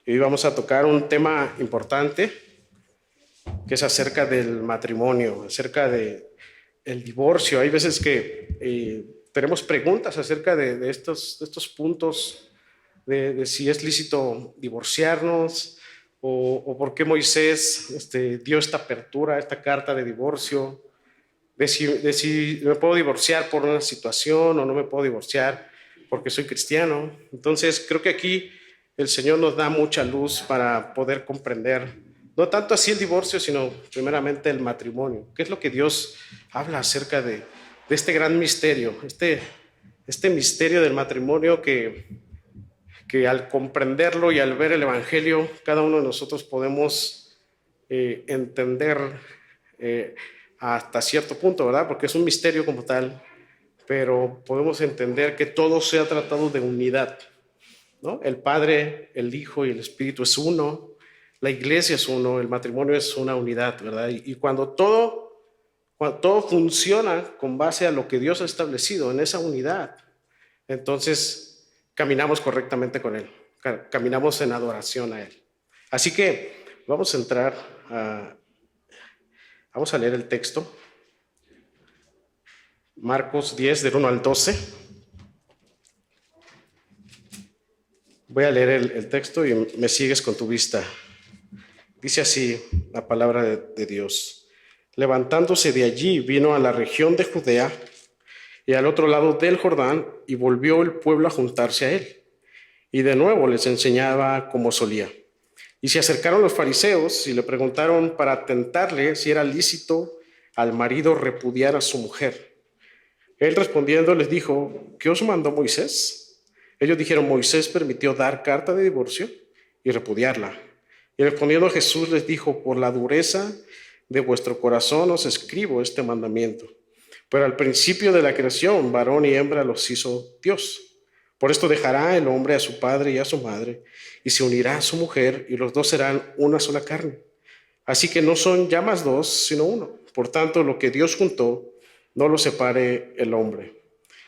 Y hoy vamos a tocar un tema importante que es acerca del matrimonio, acerca de el divorcio. Hay veces que tenemos preguntas acerca de estos puntos de si es lícito divorciarnos o por qué Moisés dio esta apertura, esta carta de divorcio, de si me puedo divorciar por una situación o no me puedo divorciar porque soy cristiano. Entonces creo que aquí el Señor nos da mucha luz para poder comprender, no tanto así el divorcio, sino primeramente el matrimonio. ¿Qué es lo que Dios habla acerca de este gran misterio, este misterio del matrimonio que al comprenderlo y al ver el Evangelio, cada uno de nosotros podemos entender hasta cierto punto, ¿verdad? Porque es un misterio como tal, pero podemos entender que todo se ha tratado de unidad, ¿no? El Padre, el Hijo y el Espíritu es uno, la iglesia es uno, el matrimonio es una unidad, ¿verdad? Y cuando todo funciona con base a lo que Dios ha establecido en esa unidad, entonces caminamos correctamente con Él, caminamos en adoración a Él. Así que vamos a entrar vamos a leer el texto, Marcos 10, del 1 al 12. Voy a leer el texto y me sigues con tu vista. Dice así la palabra de Dios. Levantándose de allí, vino a la región de Judea y al otro lado del Jordán, y volvió el pueblo a juntarse a él. Y de nuevo les enseñaba como solía. Y se acercaron los fariseos y le preguntaron para tentarle si era lícito al marido repudiar a su mujer. Él respondiendo les dijo: ¿qué os mandó Moisés? Ellos dijeron: Moisés permitió dar carta de divorcio y repudiarla. Y respondiendo Jesús les dijo: por la dureza de vuestro corazón os escribo este mandamiento. Pero al principio de la creación, varón y hembra los hizo Dios. Por esto dejará el hombre a su padre y a su madre, y se unirá a su mujer, y los dos serán una sola carne. Así que no son ya más dos, sino uno. Por tanto, lo que Dios juntó, no lo separe el hombre.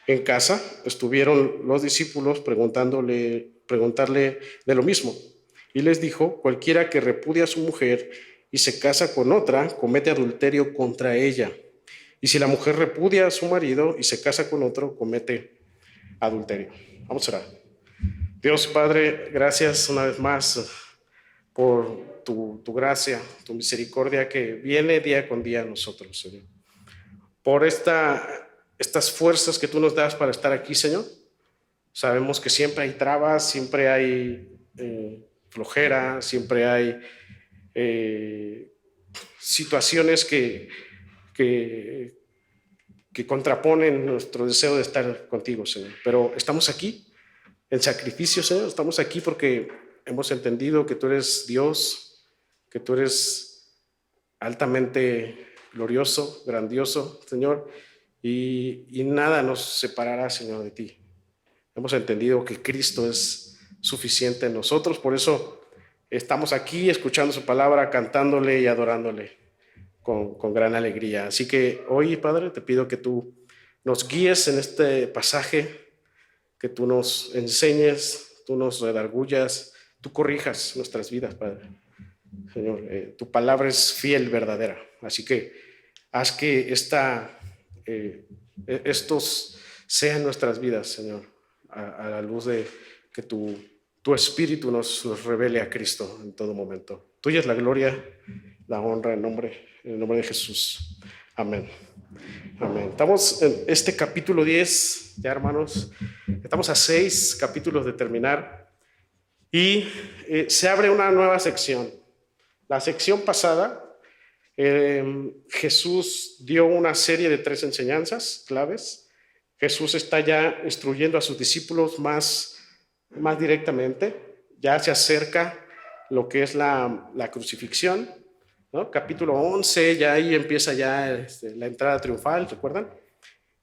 En casa estuvieron los discípulos preguntarle de lo mismo. Y les dijo: cualquiera que repudia a su mujer y se casa con otra, comete adulterio contra ella. Y si la mujer repudia a su marido y se casa con otro, comete adulterio. Vamos a orar. Dios Padre, gracias una vez más por tu gracia, tu misericordia que viene día con día a nosotros, Señor. Por estas fuerzas que tú nos das para estar aquí, Señor. Sabemos que siempre hay trabas, siempre hay flojera, siempre hay situaciones que contraponen nuestro deseo de estar contigo, Señor. Pero estamos aquí en sacrificio, Señor. Estamos aquí porque hemos entendido que tú eres Dios, que tú eres altamente glorioso, grandioso, Señor, y nada nos separará, Señor, de ti. Hemos entendido que Cristo es suficiente en nosotros, por eso estamos aquí escuchando su palabra, cantándole y adorándole con gran alegría. Así que hoy, Padre, te pido que tú nos guíes en este pasaje, que tú nos enseñes, tú nos redargullas, tú corrijas nuestras vidas, Padre. Señor, tu palabra es fiel, verdadera. Así que haz que estos sean nuestras vidas, Señor, a la luz de que tu Espíritu nos revele a Cristo en todo momento. Tuya es la gloria, la honra, en el nombre de Jesús. Amén. Amén. Estamos en este capítulo 10, ya hermanos. Estamos a 6 capítulos de terminar. Y se abre una nueva sección. La sección pasada, Jesús dio una serie de 3 enseñanzas claves. Jesús está ya instruyendo a sus discípulos más directamente. Ya se acerca lo que es la crucifixión, ¿no? Capítulo 11, ya ahí empieza ya la entrada triunfal, ¿recuerdan?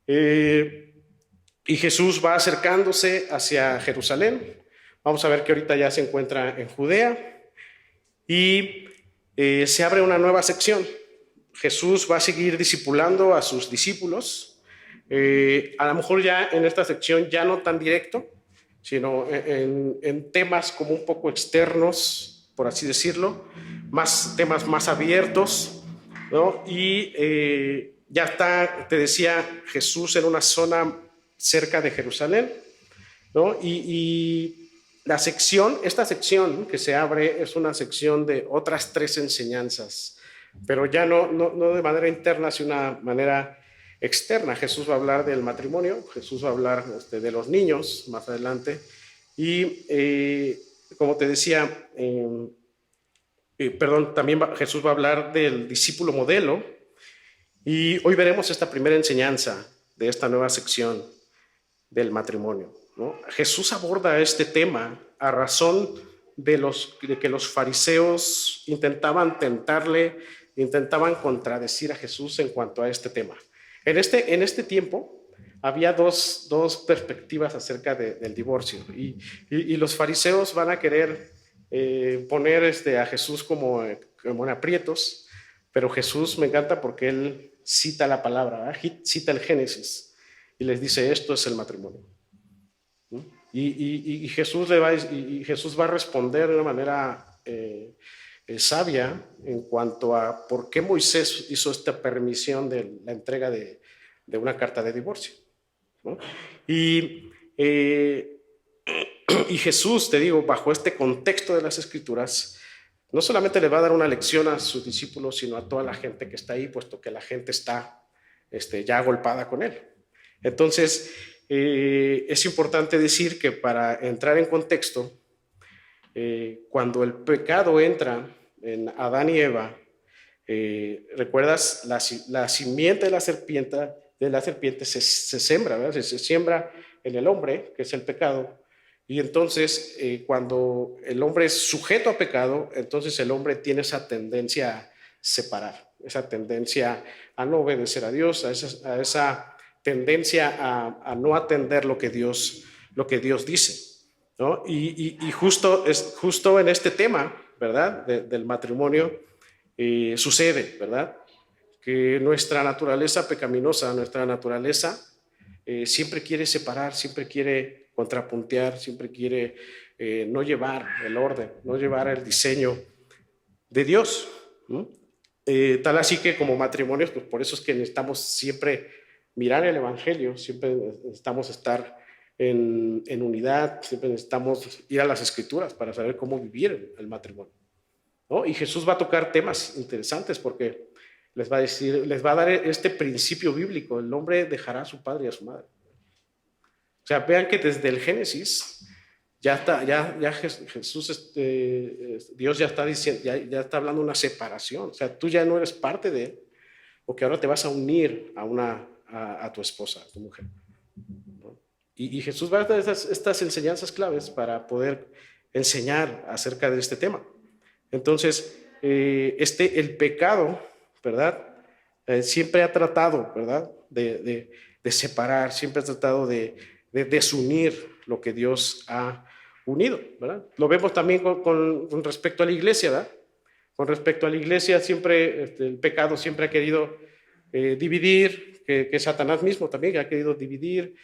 Y Jesús va acercándose hacia Jerusalén. Vamos a ver que ahorita ya se encuentra en Judea y se abre una nueva sección. Jesús va a seguir discipulando a sus discípulos. A lo mejor ya en esta sección ya no tan directo, sino en temas como un poco externos, por así decirlo, temas más abiertos, ¿no? Y ya está, te decía, Jesús en una zona cerca de Jerusalén, ¿no? Y esta sección que se abre es una sección de otras 3 enseñanzas, pero ya no de manera interna, sino de una manera externa. Jesús va a hablar del matrimonio, Jesús va a hablar de los niños más adelante, y como te decía, también Jesús va a hablar del discípulo modelo, y hoy veremos esta primera enseñanza de esta nueva sección del matrimonio, ¿no? Jesús aborda este tema a razón de que los fariseos intentaban tentarle, intentaban contradecir a Jesús en cuanto a este tema. En este tiempo había dos perspectivas acerca del divorcio, y los fariseos van a querer poner a Jesús como en aprietos, pero Jesús me encanta porque él cita la palabra, cita el Génesis, y les dice, esto es el matrimonio. ¿No? Y Jesús Jesús va a responder de una manera sabia en cuanto a por qué Moisés hizo esta permisión de la entrega de una carta de divorcio, ¿no? Y Jesús, te digo, bajo este contexto de las Escrituras, no solamente le va a dar una lección a sus discípulos, sino a toda la gente que está ahí, puesto que la gente está ya agolpada con él. Entonces, es importante decir que para entrar en contexto, cuando el pecado entra en Adán y Eva, ¿recuerdas? La simiente de la serpiente se siembra, ¿verdad? Se siembra en el hombre, que es el pecado. Y entonces, cuando el hombre es sujeto a pecado, entonces el hombre tiene esa tendencia a separar, esa tendencia a no obedecer a Dios, a esa tendencia a no atender lo que Dios dice, ¿no? Y justo en este tema, ¿verdad? Del matrimonio sucede, ¿verdad? Que nuestra naturaleza pecaminosa, nuestra naturaleza siempre quiere separar, siempre quiere contrapuntear, siempre quiere no llevar el orden, no llevar el diseño de Dios, ¿no? Tal así que como matrimonios, pues por eso es que necesitamos siempre mirar el Evangelio, siempre necesitamos estar en unidad, siempre necesitamos ir a las Escrituras para saber cómo vivir el matrimonio, ¿no? Y Jesús va a tocar temas interesantes porque les va a dar este principio bíblico: el hombre dejará a su padre y a su madre. O sea, vean que desde el Génesis ya Jesús, Dios ya está diciendo, ya está hablando de una separación. O sea, tú ya no eres parte de él, porque ahora te vas a unir a tu esposa, a tu mujer, ¿no? Y Jesús va a dar estas enseñanzas claves para poder enseñar acerca de este tema. Entonces, el pecado, ¿verdad? Siempre ha tratado, ¿verdad? De separar, siempre ha tratado de desunir lo que Dios ha unido, ¿verdad? Lo vemos también con respecto a la iglesia, ¿verdad? Con respecto a la iglesia, siempre el pecado siempre ha querido dividir, que Satanás mismo también ha querido dividir,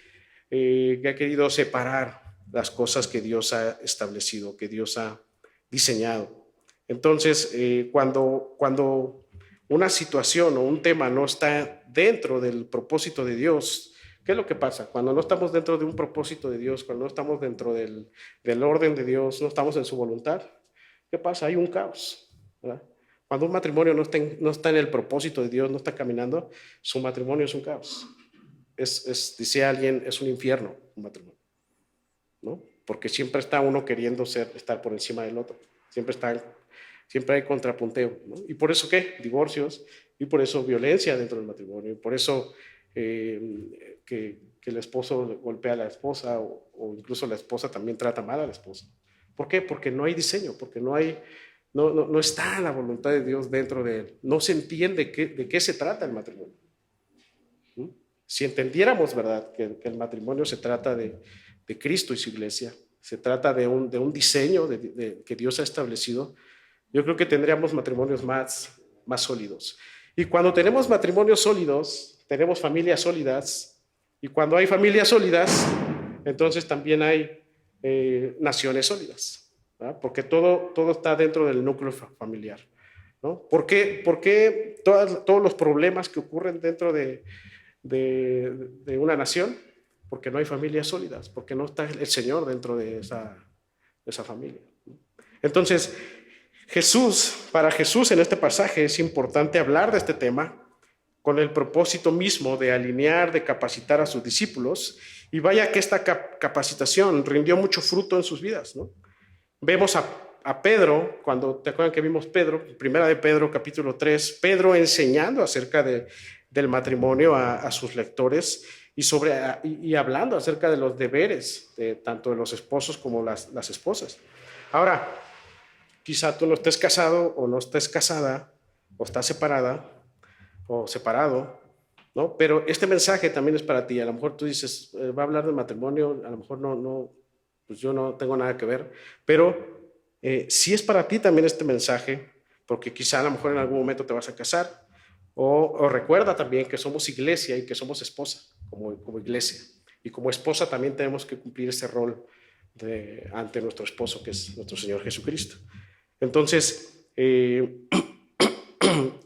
que ha querido separar las cosas que Dios ha establecido, que Dios ha diseñado. Entonces, cuando una situación o un tema no está dentro del propósito de Dios, ¿qué es lo que pasa? Cuando no estamos dentro de un propósito de Dios, cuando no estamos dentro del orden de Dios, no estamos en su voluntad, ¿qué pasa? Hay un caos, ¿verdad? Cuando un matrimonio no está en el propósito de Dios, no está caminando, su matrimonio es un caos. Dice alguien, es un infierno un matrimonio, ¿no? Porque siempre está uno queriendo estar por encima del otro. Siempre hay contrapunteo, ¿no? Y por eso, ¿qué? Divorcios, y por eso violencia dentro del matrimonio, y por eso que el esposo golpea a la esposa, o incluso la esposa también trata mal a la esposa. ¿Por qué? Porque no hay diseño, porque no está la voluntad de Dios dentro de él. No se entiende de qué se trata el matrimonio. ¿Mm? Si entendiéramos, ¿verdad?, que el matrimonio se trata de Cristo y su iglesia, se trata de un diseño que Dios ha establecido, yo creo que tendríamos matrimonios más sólidos. Y cuando tenemos matrimonios sólidos, tenemos familias sólidas, y cuando hay familias sólidas, entonces también hay naciones sólidas, ¿verdad? Porque todo está dentro del núcleo familiar, ¿no? ¿Por qué todos los problemas que ocurren dentro de una nación? Porque no hay familias sólidas, porque no está el Señor dentro de esa familia. Entonces, para Jesús en este pasaje es importante hablar de este tema con el propósito mismo de alinear, de capacitar a sus discípulos, y vaya que esta capacitación rindió mucho fruto en sus vidas, ¿no? Vemos a Pedro, cuando te acuerdan que vimos Pedro, primera de Pedro capítulo 3, Pedro enseñando acerca del matrimonio a sus lectores y hablando acerca de los deberes tanto de los esposos como las esposas. Ahora, quizá tú no estés casado o no estés casada o estás separada o separado, ¿no? Pero este mensaje también es para ti. A lo mejor tú dices, va a hablar de matrimonio, a lo mejor no, pues yo no tengo nada que ver, pero si es para ti también este mensaje, porque quizá a lo mejor en algún momento te vas a casar, o recuerda también que somos iglesia y que somos esposa como iglesia, y como esposa también tenemos que cumplir ese rol ante nuestro esposo, que es nuestro Señor Jesucristo. Entonces,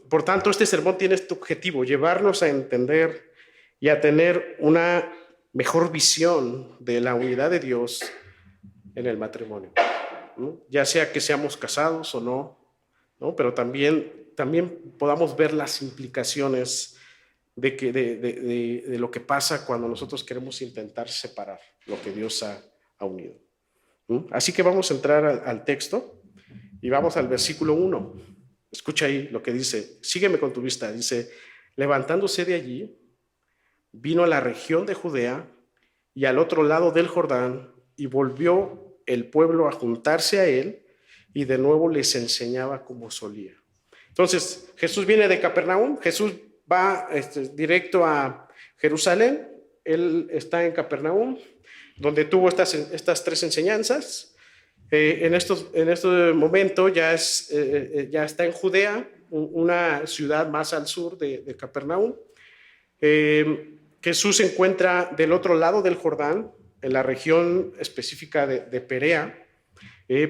por tanto, este sermón tiene este objetivo, llevarnos a entender y a tener una mejor visión de la unidad de Dios en el matrimonio, ¿no? Ya sea que seamos casados o no, pero también podamos ver las implicaciones de lo que pasa cuando nosotros queremos intentar separar lo que Dios ha unido. Así que vamos a entrar al texto y vamos al versículo 1. Escucha ahí lo que dice, sígueme con tu vista, dice, levantándose de allí, vino a la región de Judea y al otro lado del Jordán, y volvió el pueblo a juntarse a él, y de nuevo les enseñaba como solía. Entonces, Jesús viene de Capernaum, Jesús va directo a Jerusalén, él está en Capernaum, donde tuvo estas tres enseñanzas. En este momento ya está en Judea, una ciudad más al sur de Capernaum. Jesús se encuentra del otro lado del Jordán, en la región específica de Perea.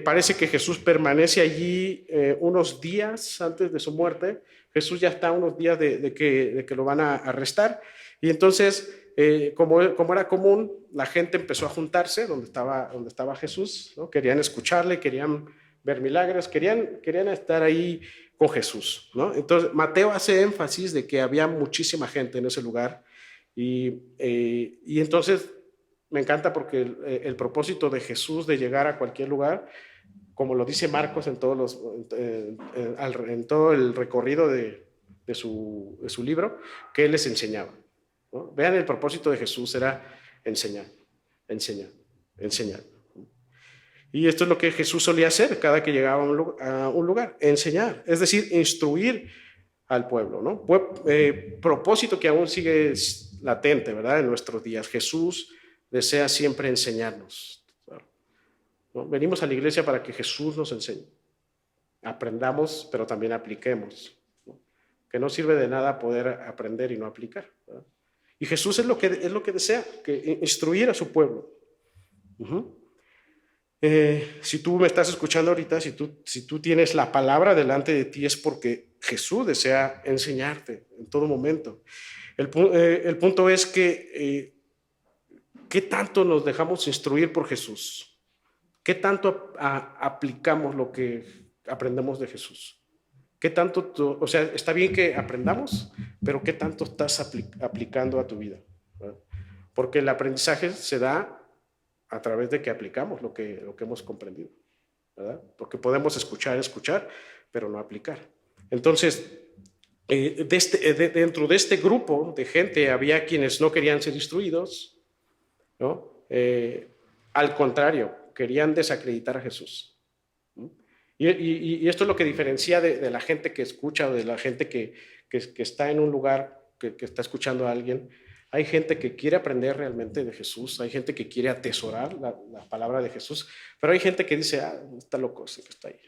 Parece que Jesús permanece allí unos días antes de su muerte. Jesús ya está unos días de que lo van a arrestar. Y entonces, como era común, la gente empezó a juntarse donde estaba Jesús, ¿no? Querían escucharle, querían ver milagros, querían estar ahí con Jesús, ¿no? Entonces, Mateo hace énfasis de que había muchísima gente en ese lugar. Y entonces me encanta porque el propósito de Jesús de llegar a cualquier lugar, como lo dice Marcos en todo el recorrido de su libro, que él les enseñaba, ¿no? Vean, el propósito de Jesús era enseñar. Y esto es lo que Jesús solía hacer cada que llegaba a un lugar, enseñar, es decir, instruir al pueblo, ¿no? Propósito que aún sigue latente, ¿verdad? En nuestros días. Jesús desea siempre enseñarnos, ¿no? Venimos a la iglesia para que Jesús nos enseñe. Aprendamos, pero también apliquemos, ¿no? Que no sirve de nada poder aprender y no aplicar, ¿verdad? Y Jesús es lo que desea, que instruir a su pueblo. Si tú me estás escuchando ahorita, si tú tienes la palabra delante de ti, es porque Jesús desea enseñarte en todo momento. El punto es que ¿qué tanto nos dejamos instruir por Jesús? ¿Qué tanto aplicamos lo que aprendemos de Jesús? ¿Qué tanto o sea, está bien que aprendamos, pero qué tanto estás aplicando a tu vida, ¿verdad? Porque el aprendizaje se da a través de que aplicamos lo que hemos comprendido, ¿verdad? Porque podemos escuchar, pero no aplicar. Entonces, dentro de este grupo de gente había quienes no querían ser instruidos, ¿no? Al contrario, querían desacreditar a Jesús. Y esto es lo que diferencia de la gente que escucha o de la gente que está en un lugar, que está escuchando a alguien. Hay gente que quiere aprender realmente de Jesús, hay gente que quiere atesorar la palabra de Jesús, pero hay gente que dice, está loco ese que está ahí.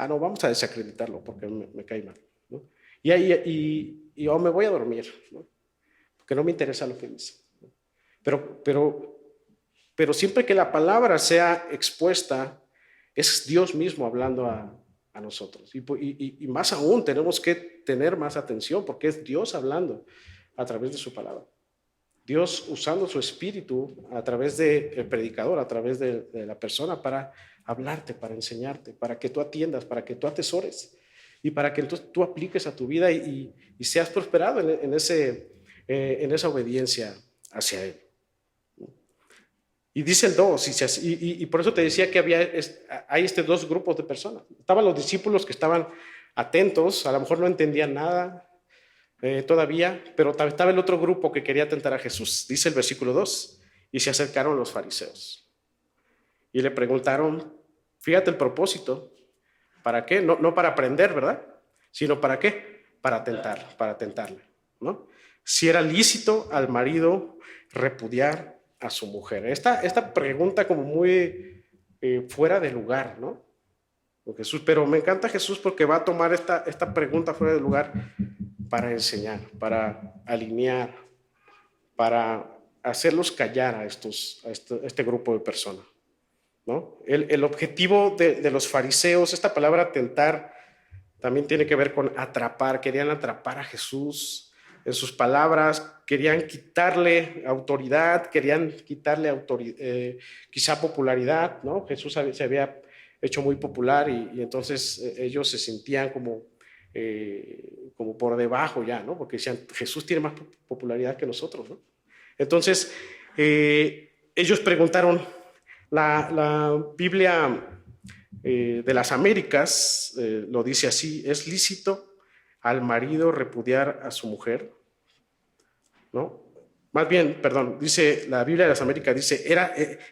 No, vamos a desacreditarlo porque me cae mal, ¿no? Y me voy a dormir, ¿no? Porque no me interesa lo que dice, ¿no? Pero pero siempre que la palabra sea expuesta, es Dios mismo hablando a nosotros. Y más aún, tenemos que tener más atención porque es Dios hablando a través de su palabra. Dios usando su espíritu a través del predicador, a través de la persona para hablarte, para enseñarte, para que tú atiendas, para que tú atesores y para que entonces tú apliques a tu vida y seas prosperado en esa obediencia hacia Él. Y dice el 2, y por eso te decía que hay dos grupos de personas. Estaban los discípulos que estaban atentos, a lo mejor no entendían nada todavía, pero estaba el otro grupo que quería tentar a Jesús. Dice el versículo 2, y se acercaron los fariseos y le preguntaron, fíjate el propósito, ¿para qué? No para aprender, ¿verdad? Sino ¿para qué? Para tentarle, ¿no? Si era lícito al marido repudiar a su mujer. Esta pregunta como muy fuera de lugar, ¿no? Jesús, pero me encanta Jesús porque va a tomar esta pregunta fuera de lugar para enseñar, para alinear, para hacerlos callar a este grupo de personas, ¿no? El objetivo de los fariseos, esta palabra tentar, también tiene que ver con atrapar. Querían atrapar a Jesús en sus palabras, querían quitarle autoridad, querían quitarle quizá popularidad, ¿no? Jesús se había hecho muy popular y entonces ellos se sentían como por debajo ya, ¿no? Porque decían, Jesús tiene más popularidad que nosotros, ¿no? Entonces, ellos preguntaron, la Biblia de las Américas lo dice así: ¿es lícito al marido repudiar a su mujer? ¿No? Más bien, perdón, dice la Biblia de las Américas, dice,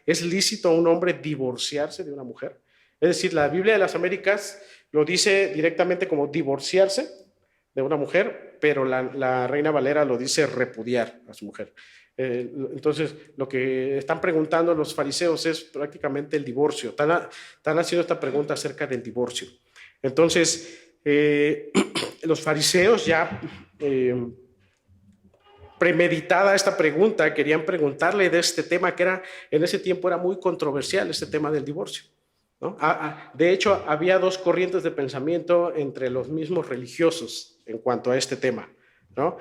¿es lícito a un hombre divorciarse de una mujer? Es decir, la Biblia de las Américas lo dice directamente como divorciarse de una mujer, pero la Reina Valera lo dice repudiar a su mujer. Entonces, lo que están preguntando los fariseos es prácticamente el divorcio. Están haciendo esta pregunta acerca del divorcio. Entonces, los fariseos ya premeditada esta pregunta, querían preguntarle de este tema que en ese tiempo era muy controversial, este tema del divorcio, ¿no? De hecho, había dos corrientes de pensamiento entre los mismos religiosos en cuanto a este tema, ¿no?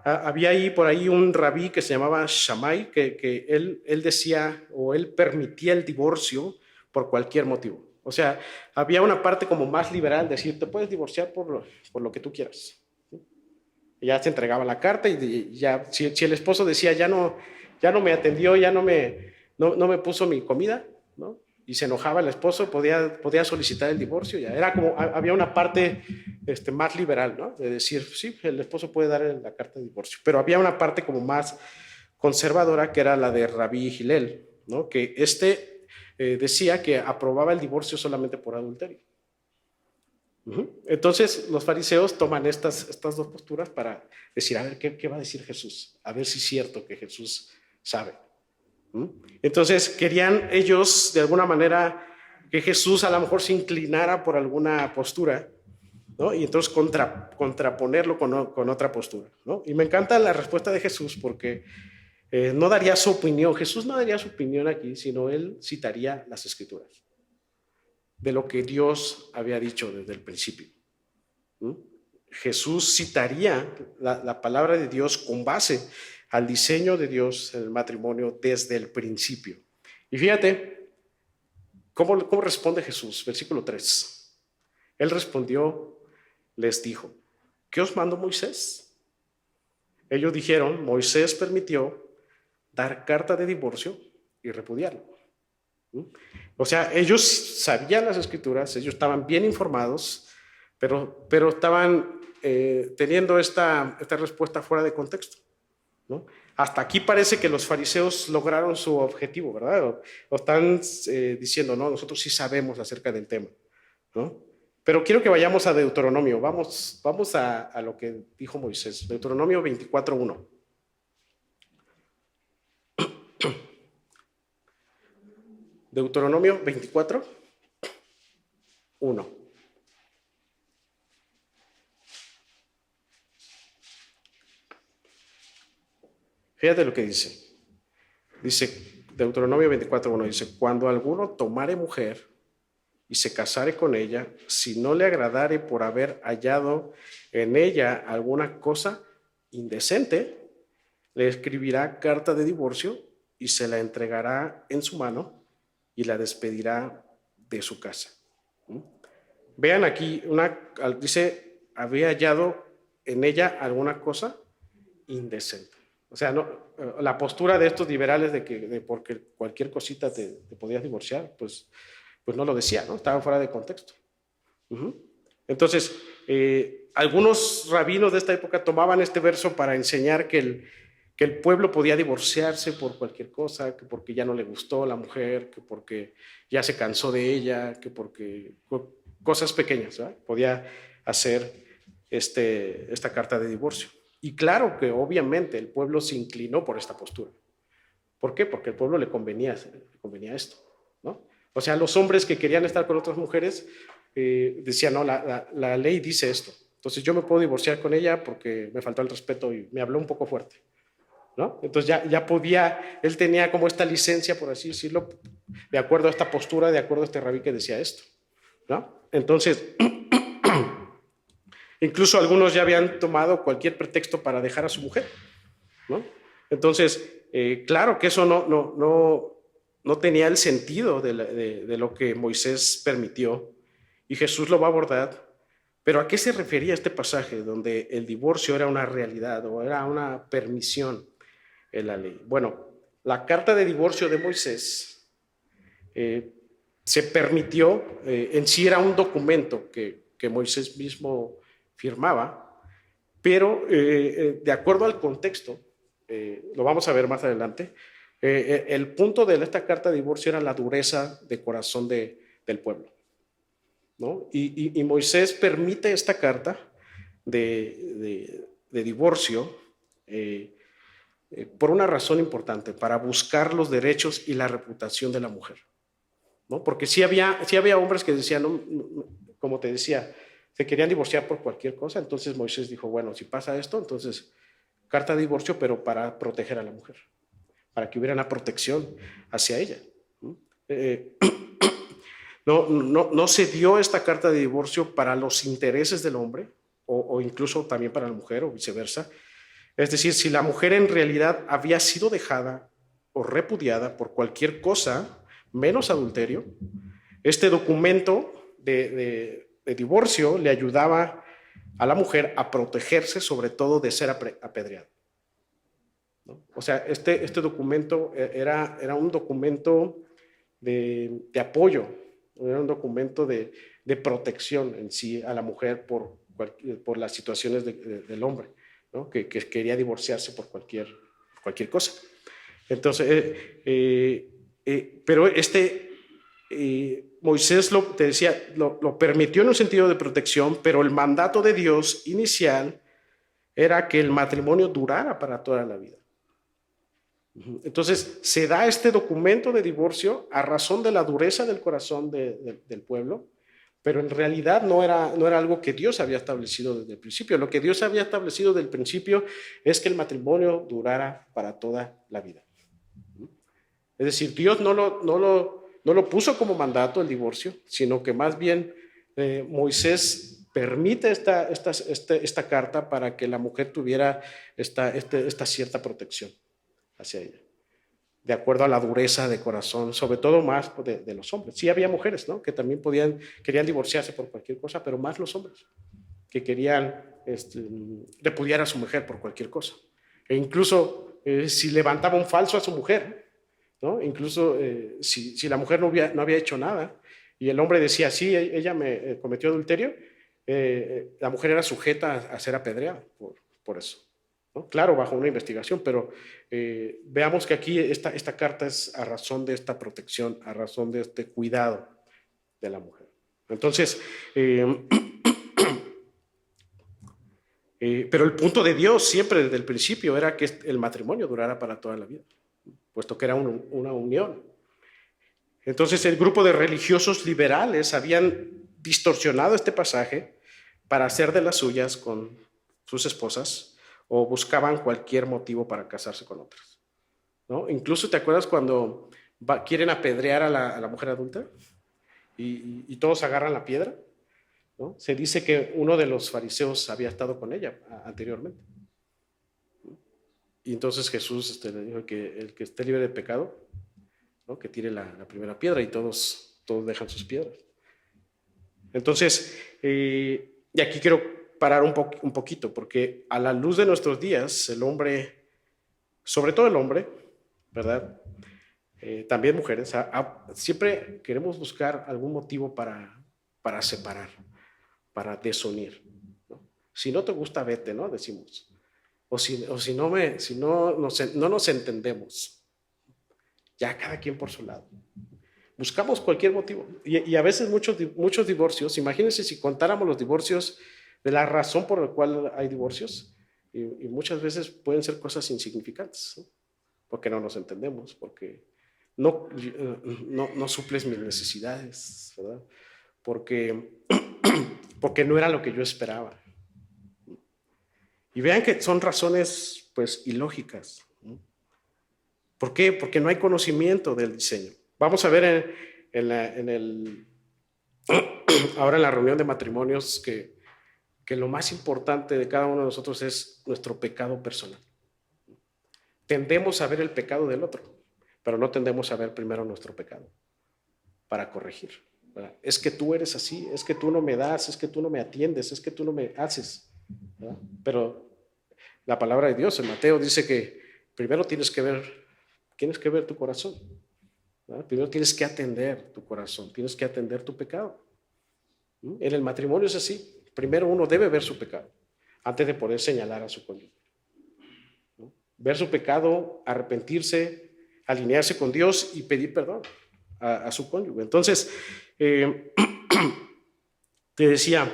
Había por ahí un rabí que se llamaba Shammai, que él decía, o él permitía el divorcio por cualquier motivo. O sea, había una parte como más liberal, decir, te puedes divorciar por lo que tú quieras. Ya se entregaba la carta y ya, si el esposo decía, ya no me atendió, ya no me puso mi comida, ¿no? Y se enojaba el esposo, podía solicitar el divorcio. Ya era como, había una parte más liberal, ¿no? De decir, sí, el esposo puede dar la carta de divorcio. Pero había una parte como más conservadora, que era la de Rabí Hillel, ¿no? Que decía que aprobaba el divorcio solamente por adulterio. Entonces los fariseos toman estas dos posturas para decir, a ver, ¿qué va a decir Jesús? A ver si es cierto que Jesús sabe. Entonces querían ellos de alguna manera que Jesús a lo mejor se inclinara por alguna postura, ¿no? Y entonces contraponerlo con otra postura, ¿no? Y me encanta la respuesta de Jesús porque no daría su opinión. Jesús no daría su opinión aquí, sino él citaría las Escrituras de lo que Dios había dicho desde el principio. Jesús citaría la palabra de Dios con base al diseño de Dios en el matrimonio desde el principio. Y fíjate cómo responde Jesús, versículo 3. Él respondió, les dijo, ¿qué os mandó Moisés? Ellos dijeron, Moisés permitió dar carta de divorcio y repudiarlo. O sea, ellos sabían las Escrituras, ellos estaban bien informados, pero estaban teniendo esta respuesta fuera de contexto, ¿no? Hasta aquí parece que los fariseos lograron su objetivo, ¿verdad? O están diciendo, no, nosotros sí sabemos acerca del tema, ¿no? Pero quiero que vayamos a Deuteronomio, vamos a lo que dijo Moisés, Deuteronomio 24:1. Deuteronomio 24:1. Fíjate lo que dice. Dice, Deuteronomio 24:1 dice, cuando alguno tomare mujer y se casare con ella, si no le agradare por haber hallado en ella alguna cosa indecente, le escribirá carta de divorcio y se la entregará en su mano y la despedirá de su casa. Vean aquí, dice, había hallado en ella alguna cosa indecente. O sea, no, la postura de estos liberales de porque cualquier cosita te podías divorciar, pues no lo decía, ¿no? Estaba fuera de contexto. Entonces, algunos rabinos de esta época tomaban este verso para enseñar que el pueblo podía divorciarse por cualquier cosa, que porque ya no le gustó la mujer, que porque ya se cansó de ella, que porque cosas pequeñas, ¿verdad? Podía hacer esta carta de divorcio. Y claro que obviamente el pueblo se inclinó por esta postura. ¿Por qué? Porque al pueblo le convenía esto, ¿no? O sea, los hombres que querían estar con otras mujeres decían, no, la ley dice esto. Entonces yo me puedo divorciar con ella porque me faltó el respeto y me habló un poco fuerte, ¿no? Entonces ya podía, él tenía como esta licencia, por así decirlo, de acuerdo a esta postura, de acuerdo a este rabí que decía esto, ¿no? Entonces, incluso algunos ya habían tomado cualquier pretexto para dejar a su mujer, ¿no? Entonces, claro que eso no tenía el sentido de lo que Moisés permitió, y Jesús lo va a abordar. Pero ¿a qué se refería este pasaje donde el divorcio era una realidad o era una permisión en la ley? Bueno, la carta de divorcio de Moisés se permitió, en sí era un documento que Moisés mismo firmaba, pero de acuerdo al contexto, lo vamos a ver más adelante, el punto de esta carta de divorcio era la dureza de corazón del pueblo, ¿no? Y Moisés permite esta carta de divorcio por una razón importante, para buscar los derechos y la reputación de la mujer, ¿no? Porque sí había hombres que decían, como te decía, se querían divorciar por cualquier cosa. Entonces Moisés dijo, bueno, si pasa esto, entonces carta de divorcio, pero para proteger a la mujer, para que hubiera una protección hacia ella. No se dio esta carta de divorcio para los intereses del hombre o incluso también para la mujer o viceversa. Es decir, si la mujer en realidad había sido dejada o repudiada por cualquier cosa, menos adulterio, este documento de divorcio le ayudaba a la mujer a protegerse, sobre todo de ser apedreada, ¿no? O sea, este documento era un documento de apoyo, era un documento de protección en sí a la mujer por las situaciones del hombre, ¿no? que quería divorciarse por cualquier cosa. Entonces, pero Moisés te decía, lo permitió en un sentido de protección, pero el mandato de Dios inicial era que el matrimonio durara para toda la vida. Entonces, se da este documento de divorcio a razón de la dureza del corazón del pueblo, pero en realidad no era algo que Dios había establecido desde el principio. Lo que Dios había establecido desde el principio es que el matrimonio durara para toda la vida. Es decir, Dios no lo puso como mandato el divorcio, sino que más bien Moisés permite esta carta para que la mujer tuviera esta cierta protección hacia ella, de acuerdo a la dureza de corazón, sobre todo más de los hombres. Sí había mujeres, ¿no?, que también querían divorciarse por cualquier cosa, pero más los hombres, que querían repudiar a su mujer por cualquier cosa. E incluso si levantaba un falso a su mujer, ¿no? Incluso si la mujer no había hecho nada y el hombre decía, sí, ella me cometió adulterio, la mujer era sujeta a ser apedreada por eso, ¿no? Claro, bajo una investigación, pero veamos que aquí esta carta es a razón de esta protección, a razón de este cuidado de la mujer. Entonces, pero el punto de Dios siempre desde el principio era que el matrimonio durara para toda la vida, puesto que era una unión. Entonces el grupo de religiosos liberales habían distorsionado este pasaje para hacer de las suyas con sus esposas o buscaban cualquier motivo para casarse con otras, ¿no? Incluso te acuerdas cuando quieren apedrear a la mujer adulta y todos agarran la piedra, ¿no? Se dice que uno de los fariseos había estado con ella anteriormente. Y entonces Jesús le dijo que el que esté libre de pecado, ¿no? Que tire la primera piedra, y todos dejan sus piedras. Entonces, y aquí quiero parar un poquito, porque a la luz de nuestros días, el hombre, sobre todo el hombre, ¿verdad? También mujeres, siempre queremos buscar algún motivo para separar, para desunir, ¿no? Si no te gusta, vete, ¿no? Decimos. O si no nos entendemos, ya cada quien por su lado. Buscamos cualquier motivo. Y a veces muchos divorcios, imagínense si contáramos los divorcios de la razón por la cual hay divorcios, y muchas veces pueden ser cosas insignificantes, ¿no? Porque no nos entendemos, porque no suples mis necesidades, ¿verdad? Porque no era lo que yo esperaba. Y vean que son razones, pues, ilógicas, ¿no? ¿Por qué? Porque no hay conocimiento del diseño. Vamos a ver ahora en la reunión de matrimonios que lo más importante de cada uno de nosotros es nuestro pecado personal. Tendemos a ver el pecado del otro, pero no tendemos a ver primero nuestro pecado para corregir, ¿verdad? Es que tú eres así, es que tú no me das, es que tú no me atiendes, es que tú no me haces, ¿verdad? Pero la palabra de Dios en Mateo dice que primero tienes que ver tu corazón, ¿verdad? Primero tienes que atender tu corazón, tienes que atender tu pecado. En el matrimonio es así. Primero uno debe ver su pecado antes de poder señalar a su cónyuge, ¿no? Ver su pecado, arrepentirse, alinearse con Dios y pedir perdón a su cónyuge. Entonces, te decía,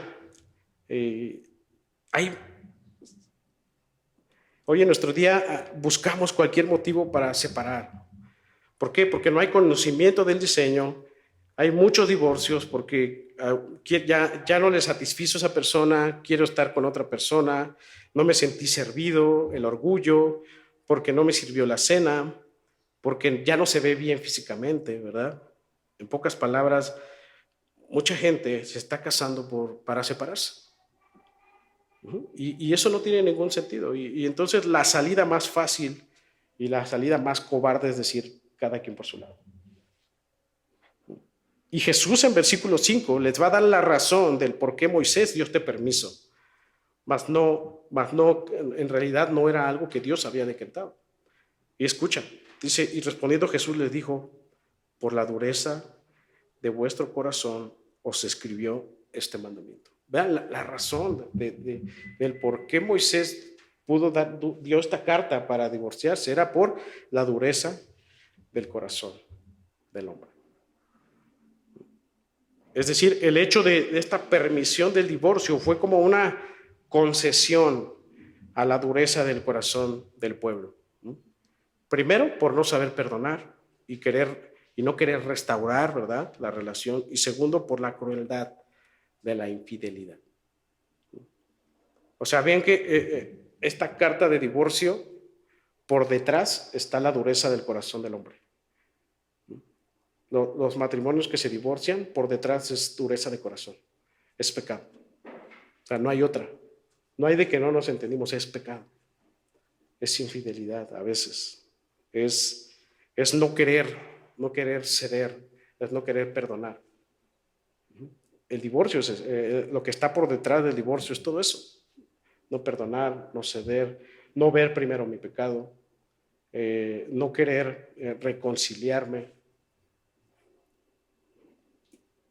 hoy en nuestro día buscamos cualquier motivo para separar. ¿Por qué? Porque no hay conocimiento del diseño. Hay muchos divorcios porque ya no le satisfizo a esa persona, quiero estar con otra persona, no me sentí servido, el orgullo, porque no me sirvió la cena, porque ya no se ve bien físicamente, ¿verdad? En pocas palabras, mucha gente se está casando para separarse. Y eso no tiene ningún sentido. Y entonces la salida más fácil y la salida más cobarde es decir, cada quien por su lado. Y Jesús en versículo 5 les va a dar la razón del por qué Moisés dio este permiso. Mas no, en realidad no era algo que Dios había decretado. Y escucha, dice, y respondiendo Jesús les dijo, por la dureza de vuestro corazón os escribió este mandamiento. Vean la razón del por qué Moisés dio esta carta para divorciarse, era por la dureza del corazón del hombre. Es decir, el hecho de esta permisión del divorcio fue como una concesión a la dureza del corazón del pueblo. Primero, por no saber perdonar y no querer restaurar, ¿verdad?, la relación. Y segundo, por la crueldad de la infidelidad. O sea, ven que esta carta de divorcio, por detrás está la dureza del corazón del hombre. Los matrimonios que se divorcian, por detrás es dureza de corazón, es pecado. O sea, no hay otra. No hay de que no nos entendimos, es pecado. Es infidelidad a veces. Es no querer ceder, es no querer perdonar. El divorcio, lo que está por detrás del divorcio es todo eso. No perdonar, no ceder, no ver primero mi pecado, no querer reconciliarme.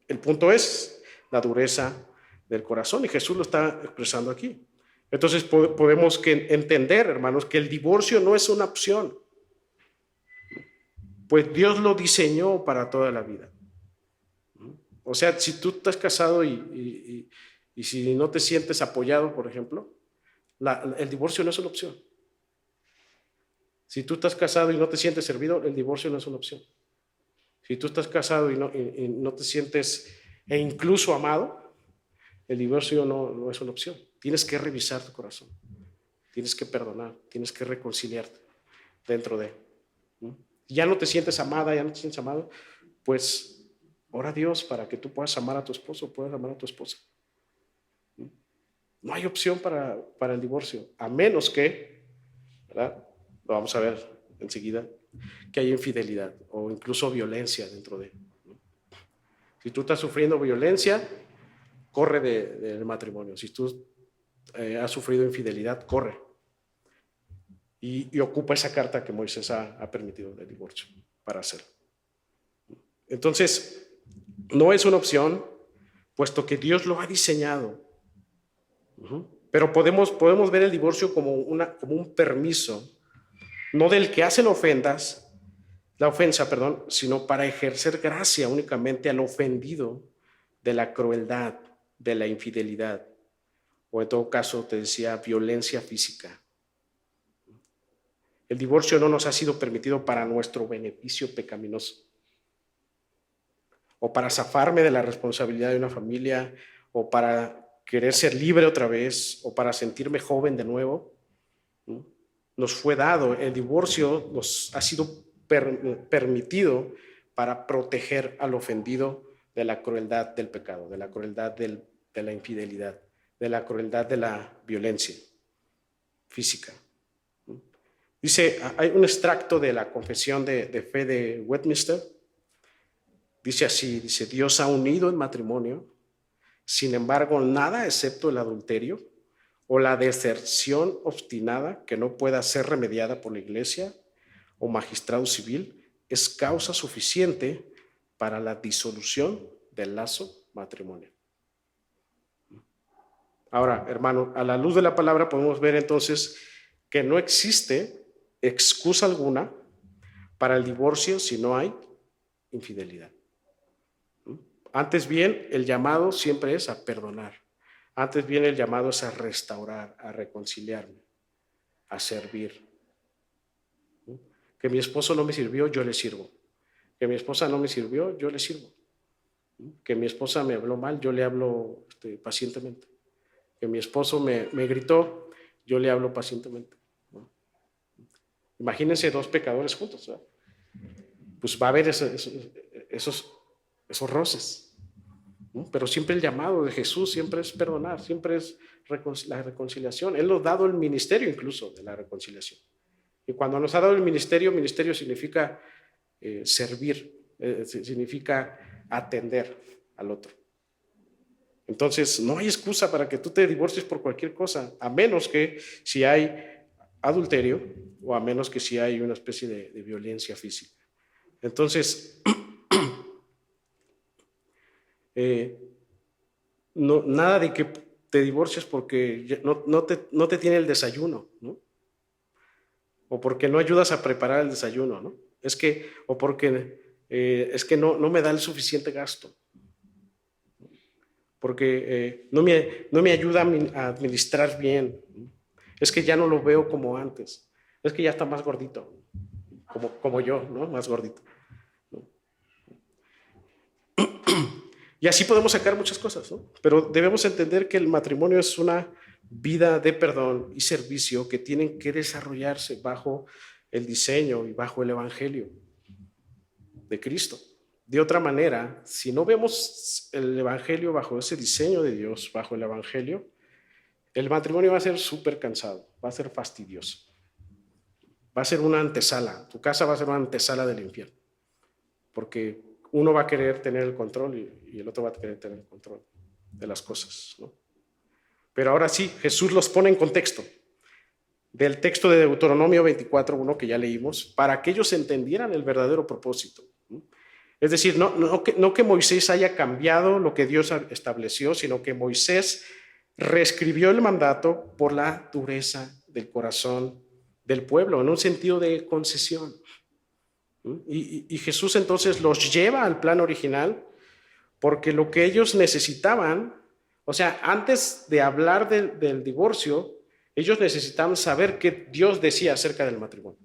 El punto es la dureza del corazón y Jesús lo está expresando aquí. Entonces podemos entender, hermanos, que el divorcio no es una opción, pues Dios lo diseñó para toda la vida. O sea, si tú estás casado y si no te sientes apoyado, por ejemplo, el divorcio no es una opción. Si tú estás casado y no te sientes servido, el divorcio no es una opción. Si tú estás casado y no te sientes incluso amado, el divorcio no es una opción. Tienes que revisar tu corazón, tienes que perdonar, tienes que reconciliarte dentro de. Ya no te sientes amada, ya no te sientes amado, pues ora a Dios para que tú puedas amar a tu esposo, puedas amar a tu esposa. No hay opción para el divorcio, a menos que, ¿verdad? Lo vamos a ver enseguida, que haya infidelidad o incluso violencia dentro de. Si tú estás sufriendo violencia, corre del matrimonio. Si tú has sufrido infidelidad, corre. Y ocupa esa carta que Moisés ha permitido de divorcio para hacerlo. Entonces, no es una opción, puesto que Dios lo ha diseñado. Pero podemos ver el divorcio como un permiso, no del que hace la ofensa, sino para ejercer gracia únicamente al ofendido de la crueldad, de la infidelidad, o en todo caso, te decía, violencia física. El divorcio no nos ha sido permitido para nuestro beneficio pecaminoso, o para zafarme de la responsabilidad de una familia, o para querer ser libre otra vez, o para sentirme joven de nuevo. Nos fue dado, el divorcio nos ha sido permitido para proteger al ofendido de la crueldad del pecado, de la crueldad de la infidelidad, de la crueldad de la violencia física. Dice, hay un extracto de la Confesión de Fe de Westminster. Dice así, dice, Dios ha unido en matrimonio, sin embargo, nada excepto el adulterio o la deserción obstinada que no pueda ser remediada por la iglesia o magistrado civil es causa suficiente para la disolución del lazo matrimonial. Ahora, hermano, a la luz de la palabra podemos ver entonces que no existe excusa alguna para el divorcio si no hay infidelidad. Antes bien, el llamado siempre es a perdonar. Antes bien, el llamado es a restaurar, a reconciliarme, a servir. Que mi esposo no me sirvió, yo le sirvo. Que mi esposa no me sirvió, yo le sirvo. Que mi esposa me habló mal, yo le hablo pacientemente. Que mi esposo me gritó, yo le hablo pacientemente. Imagínense dos pecadores juntos, ¿verdad? Pues va a haber esos roces, ¿no? Pero siempre el llamado de Jesús siempre es perdonar, siempre es la reconciliación. Él nos ha dado el ministerio incluso de la reconciliación. Y cuando nos ha dado el ministerio significa servir, significa atender al otro. Entonces, no hay excusa para que tú te divorcies por cualquier cosa, a menos que si hay adulterio o a menos que si hay una especie de violencia física. Entonces, nada de que te divorcies porque no te tiene el desayuno, ¿no? O porque no ayudas a preparar el desayuno, ¿no? O porque es que no me da el suficiente gasto. Porque no me ayuda a administrar bien. Es que ya no lo veo como antes. Es que ya está más gordito, como yo, ¿no? Más gordito. Y así podemos sacar muchas cosas, ¿no? Pero debemos entender que el matrimonio es una vida de perdón y servicio que tienen que desarrollarse bajo el diseño y bajo el evangelio de Cristo. De otra manera, si no vemos el evangelio bajo ese diseño de Dios, bajo el evangelio, el matrimonio va a ser súper cansado, va a ser fastidioso. Va a ser una antesala, tu casa va a ser una antesala del infierno, porque uno va a querer tener el control y el otro va a querer tener el control de las cosas, ¿no? Pero ahora sí, Jesús los pone en contexto del texto de Deuteronomio 24:1 que ya leímos, para que ellos entendieran el verdadero propósito. Es decir, no que Moisés haya cambiado lo que Dios estableció, sino que Moisés reescribió el mandato por la dureza del corazón del pueblo, en un sentido de concesión. Y Jesús entonces los lleva al plan original, porque lo que ellos necesitaban, o sea, antes de hablar del divorcio, ellos necesitaban saber qué Dios decía acerca del matrimonio.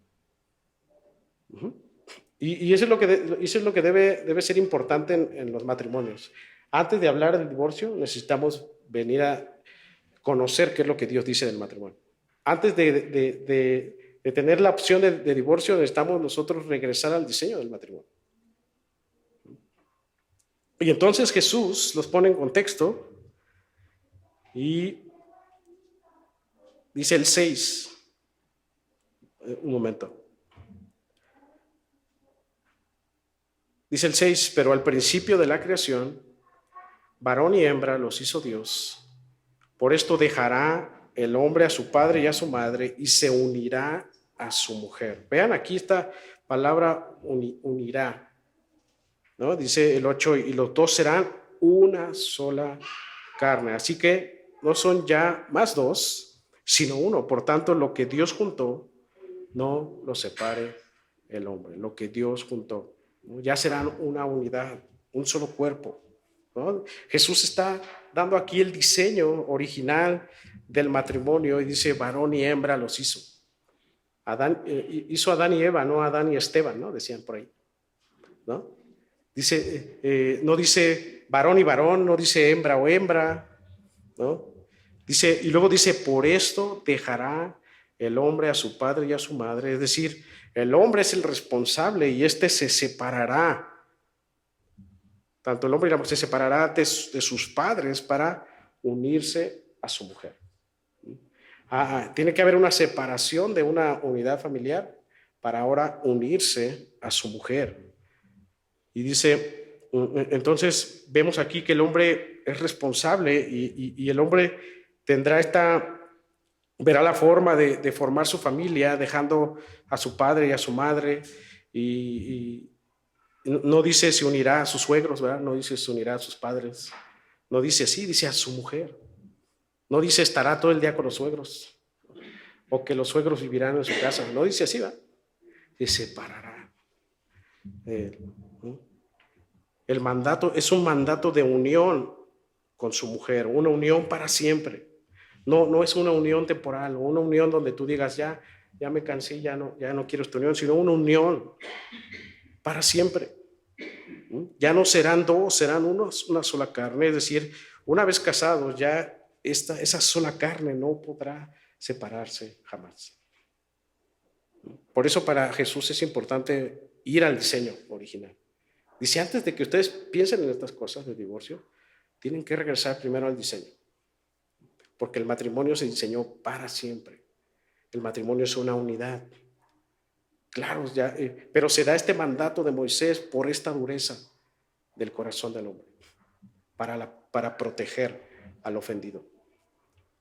Y eso es lo que debe ser importante en los matrimonios. Antes de hablar del divorcio, necesitamos venir a conocer qué es lo que Dios dice del matrimonio. Antes de de tener la opción de divorcio, necesitamos nosotros regresar al diseño del matrimonio. Y entonces Jesús los pone en contexto y dice el 6. Un momento. Dice el 6, pero al principio de la creación, varón y hembra los hizo Dios. Por esto dejará el hombre a su padre y a su madre y se unirá a su mujer. Vean aquí esta palabra unirá, ¿no? Dice el 8, y los dos serán una sola carne. Así que no son ya más dos, sino uno. Por tanto, lo que Dios juntó, no lo separe el hombre. Lo que Dios juntó, ¿no? Ya serán una unidad, un solo cuerpo, ¿no? Jesús está dando aquí el diseño original del matrimonio y dice varón y hembra los hizo. Hizo Adán y Eva, no Adán y Esteban, ¿no? Decían por ahí, ¿no? Dice, no dice varón y varón, no dice hembra o hembra, ¿no? Dice, y luego dice, por esto dejará el hombre a su padre y a su madre, es decir, el hombre es el responsable y este se separará. Tanto el hombre y la mujer se separará de sus padres para unirse a su mujer. Tiene que haber una separación de una unidad familiar para ahora unirse a su mujer. Y dice, entonces vemos aquí que el hombre es responsable y el hombre verá la forma de formar su familia dejando a su padre y a su madre y no dice se unirá a sus suegros, ¿verdad? No dice se unirá a sus padres, no dice así, dice a su mujer, no dice estará todo el día con los suegros o que los suegros vivirán en su casa, no dice así, ¿verdad? Se separará. El mandato es un mandato de unión con su mujer, una unión para siempre. No es una unión temporal o una unión donde tú digas ya me cansé, ya no quiero esta unión, sino una unión para siempre. Ya no serán dos, serán una sola carne, es decir, una vez casados ya esa sola carne no podrá separarse jamás. Por eso para Jesús es importante ir al diseño original. Dice, antes de que ustedes piensen en estas cosas de divorcio, tienen que regresar primero al diseño. Porque el matrimonio se diseñó para siempre. El matrimonio es una unidad. Claro, pero se da este mandato de Moisés por esta dureza del corazón del hombre, para proteger al ofendido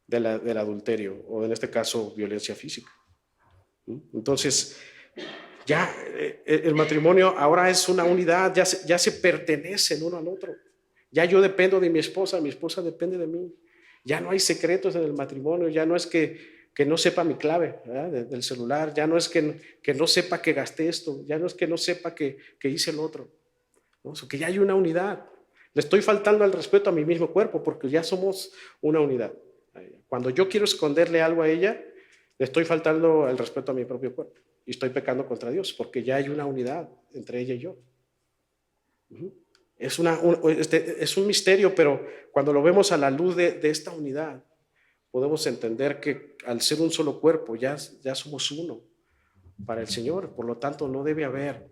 del adulterio o en este caso violencia física. Entonces, ya el matrimonio ahora es una unidad, ya se pertenecen uno al otro. Ya yo dependo de mi esposa depende de mí. Ya no hay secretos en el matrimonio, ya no es que no sepa mi clave, ¿verdad? Del celular, ya no es que no sepa que gasté esto, ya no es que no sepa que hice el otro, ¿no? Que ya hay una unidad. Le estoy faltando al respeto a mi mismo cuerpo porque ya somos una unidad. Cuando yo quiero esconderle algo a ella, le estoy faltando al respeto a mi propio cuerpo y estoy pecando contra Dios porque ya hay una unidad entre ella y yo. Es un misterio, pero cuando lo vemos a la luz de esta unidad, podemos entender que al ser un solo cuerpo ya somos uno para el Señor. Por lo tanto, no debe haber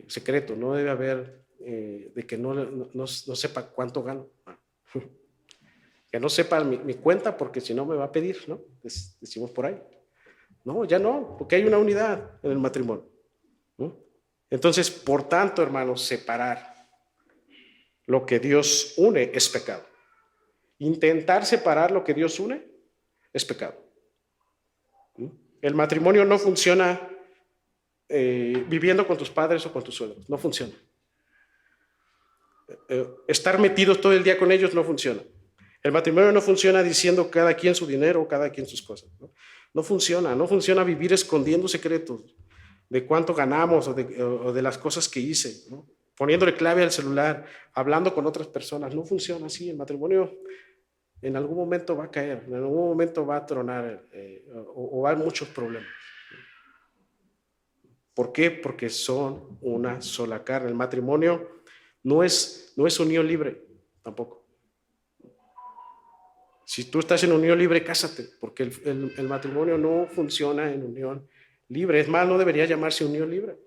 secreto, no debe haber de que no sepa cuánto gano. Que no sepa mi cuenta porque si no me va a pedir, ¿no? Decimos por ahí. No, ya no, porque hay una unidad en el matrimonio, ¿no? Entonces, por tanto, hermanos, separar lo que Dios une es pecado. Intentar separar lo que Dios une es pecado. El matrimonio no funciona viviendo con tus padres o con tus suegros, no funciona. Estar metidos todo el día con ellos no funciona. El matrimonio no funciona diciendo cada quien su dinero, cada quien sus cosas. No funciona vivir escondiendo secretos de cuánto ganamos o de las cosas que hice, ¿no? Poniéndole clave al celular, hablando con otras personas. No funciona así. El matrimonio en algún momento va a caer, en algún momento va a tronar o va a haber muchos problemas. ¿Por qué? Porque son una sola carne. El matrimonio no es unión libre tampoco. Si tú estás en unión libre, cásate, porque el matrimonio no funciona en unión libre. Es más, no debería llamarse unión libre.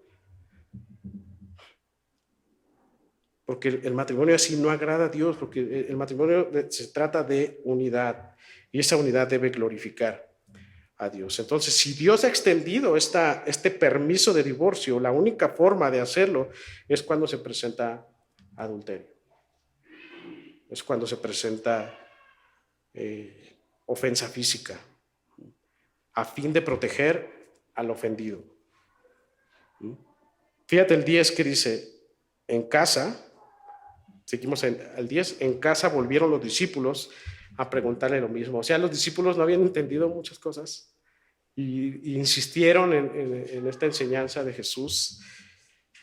Porque el matrimonio así no agrada a Dios, porque el matrimonio se trata de unidad y esa unidad debe glorificar a Dios. Entonces, si Dios ha extendido este permiso de divorcio, la única forma de hacerlo es cuando se presenta adulterio. Es cuando se presenta ofensa física, a fin de proteger al ofendido. Fíjate el 10 que dice, en casa, seguimos al 10, en casa volvieron los discípulos a preguntarle lo mismo. O sea, los discípulos no habían entendido muchas cosas y insistieron en esta enseñanza de Jesús.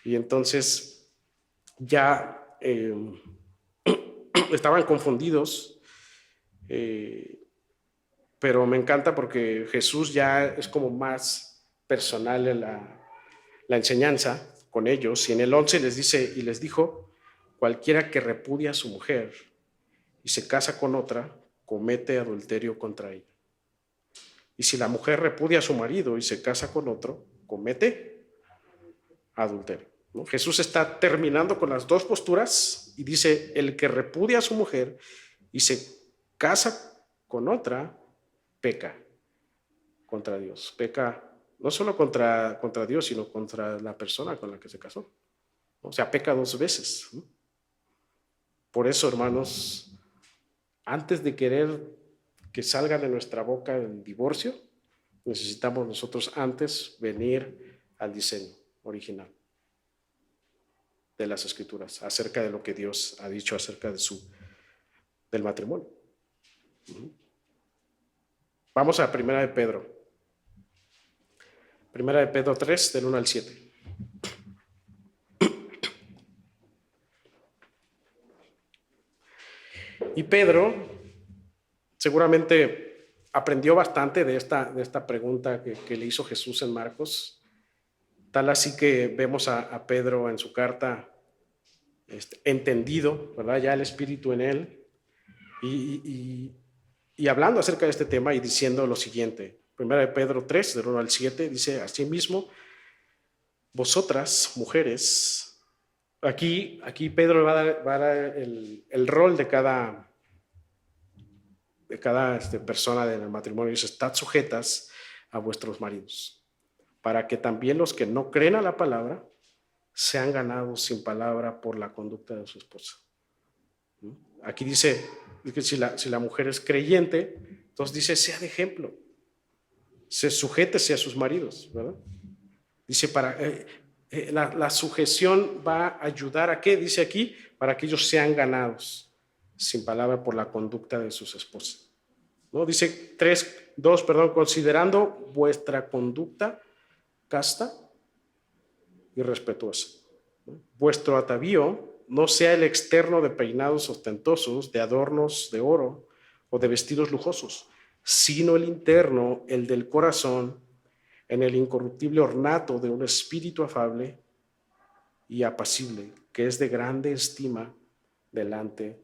Y entonces ya estaban confundidos, pero me encanta porque Jesús ya es como más personal en la enseñanza con ellos. Y en el 11 les dice, y les dijo, cualquiera que repudia a su mujer y se casa con otra, comete adulterio contra ella. Y si la mujer repudia a su marido y se casa con otro, comete adulterio. ¿No? Jesús está terminando con las dos posturas y dice, el que repudia a su mujer y se casa con otra, peca contra Dios. Peca no solo contra Dios, sino contra la persona con la que se casó. O sea, peca dos veces. ¿No? Por eso, hermanos, antes de querer que salga de nuestra boca el divorcio, necesitamos nosotros antes venir al diseño original de las Escrituras, acerca de lo que Dios ha dicho acerca del matrimonio. Vamos a Primera de Pedro. Primera de Pedro 3, del 1 al 7. Y Pedro seguramente aprendió bastante de esta pregunta que le hizo Jesús en Marcos. Tal así que vemos a Pedro en su carta entendido, ¿verdad? Ya el Espíritu en él y hablando acerca de este tema y diciendo lo siguiente. Primera de Pedro 3, del 1 al 7, dice, asimismo, vosotras, mujeres, aquí Pedro va a dar el rol de cada persona del matrimonio. Dice, estad sujetas a vuestros maridos, para que también los que no creen a la palabra sean ganados sin palabra por la conducta de su esposa. Aquí dice que si la mujer es creyente, entonces dice, sea de ejemplo, se sujétese a sus maridos, ¿verdad? Dice, la sujeción va a ayudar a qué, dice aquí, para que ellos sean ganados sin palabra por la conducta de sus esposas. ¿No? Dice 2, considerando vuestra conducta casta y respetuosa. ¿No? Vuestro atavío no sea el externo de peinados ostentosos, de adornos de oro o de vestidos lujosos, sino el interno, el del corazón, en el incorruptible ornato de un espíritu afable y apacible, que es de grande estima delante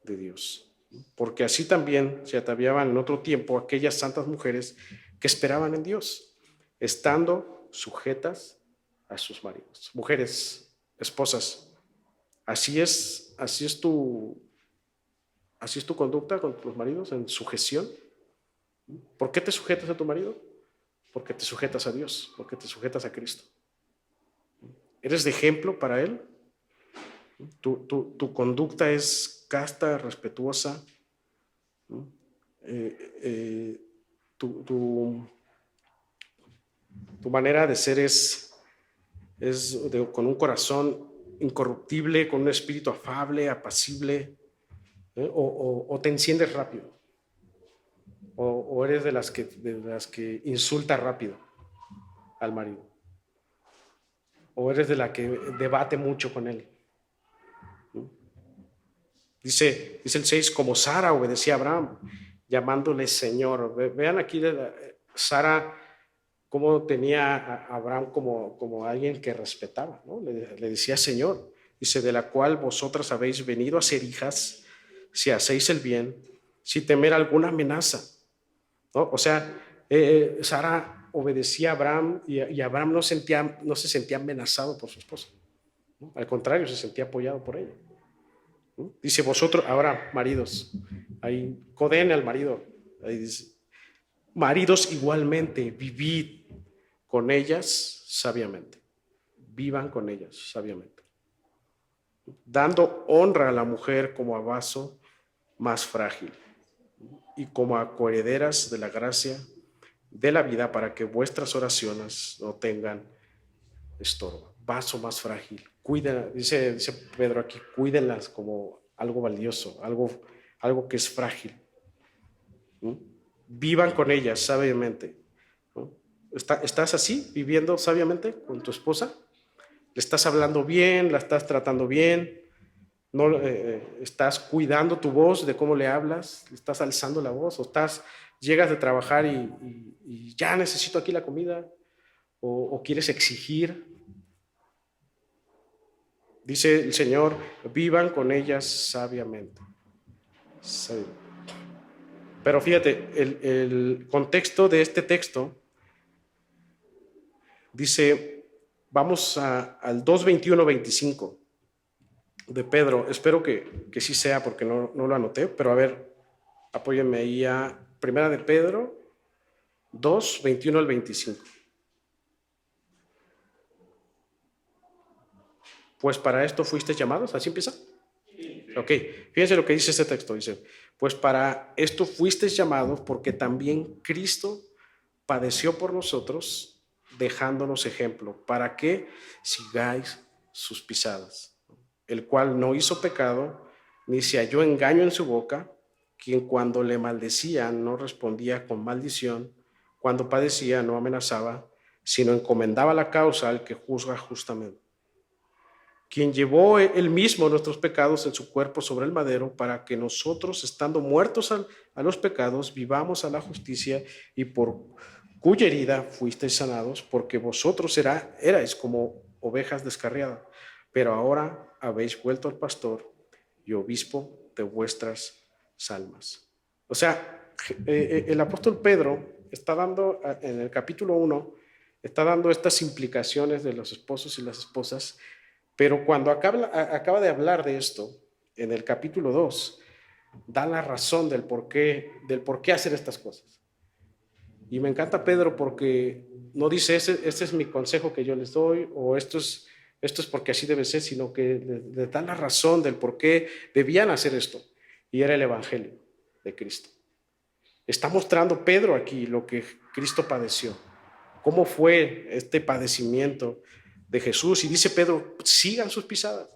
de Dios. Porque así también se ataviaban en otro tiempo aquellas santas mujeres que esperaban en Dios, estando sujetas a sus maridos. Mujeres, esposas, así es tu conducta con tus maridos, en sujeción. ¿Por qué te sujetas a tu marido? Porque te sujetas a Dios, porque te sujetas a Cristo. ¿Eres de ejemplo para Él? Tu conducta es casta, respetuosa. Tu manera de ser es con un corazón incorruptible, con un espíritu afable, apacible, o te enciendes rápido, o eres de las que insulta rápido al marido, o eres de la que debate mucho con él. Dice el 6, como Sara obedecía a Abraham, llamándole Señor. Vean aquí Sara cómo tenía a Abraham como alguien que respetaba, ¿no? Le decía Señor. Dice, de la cual vosotras habéis venido a ser hijas, si hacéis el bien sin temer alguna amenaza, ¿no? O sea, Sara obedecía a Abraham y Abraham no se sentía amenazado por su esposa, ¿no? Al contrario, se sentía apoyado por ella, ¿no? Dice vosotros, ahora maridos, ahí codene al marido, ahí dice, maridos igualmente, vivid con ellas sabiamente, vivan con ellas sabiamente, dando honra a la mujer como a vaso más frágil y como a coherederas de la gracia de la vida, para que vuestras oraciones no tengan estorbo. Vaso más frágil. Cuídenlas, dice Pedro aquí, cuídenlas como algo valioso, algo que es frágil. ¿Mm? Vivan con ellas sabiamente, ¿no? ¿Estás así, viviendo sabiamente con tu esposa? ¿Le estás hablando bien? ¿La estás tratando bien? ¿No, estás cuidando tu voz de cómo le hablas? ¿Le estás alzando la voz? ¿O llegas de trabajar y ya necesito aquí la comida? ¿O quieres exigir? Dice el Señor, vivan con ellas sabiamente. Pero fíjate, el contexto de este texto dice, vamos al 2:21-25 de Pedro. Espero que sí sea, porque no lo anoté, pero a ver, apóyenme ahí a Primera de Pedro 2:21-25. Pues para esto fuisteis llamados, ¿así empieza? Ok, fíjense lo que dice este texto, dice, pues para esto fuisteis llamados, porque también Cristo padeció por nosotros, dejándonos ejemplo, para que sigáis sus pisadas, el cual no hizo pecado, ni se halló engaño en su boca, quien cuando le maldecían no respondía con maldición, cuando padecía no amenazaba, sino encomendaba la causa al que juzga justamente, quien llevó él mismo nuestros pecados en su cuerpo sobre el madero, para que nosotros, estando muertos a los pecados, vivamos a la justicia, y por cuya herida fuisteis sanados, porque vosotros erais como ovejas descarriadas, pero ahora habéis vuelto al pastor y obispo de vuestras almas. O sea, el apóstol Pedro está dando, en el capítulo 1, está dando estas implicaciones de los esposos y las esposas, pero cuando acaba de hablar de esto, en el capítulo 2, da la razón del por qué hacer estas cosas. Y me encanta Pedro, porque no dice, este es mi consejo que yo les doy, o esto es porque así debe ser, sino que le da la razón del por qué debían hacer esto. Y era el evangelio de Cristo. Está mostrando Pedro aquí lo que Cristo padeció, cómo fue este padecimiento de Jesús. Y dice Pedro, sigan sus pisadas.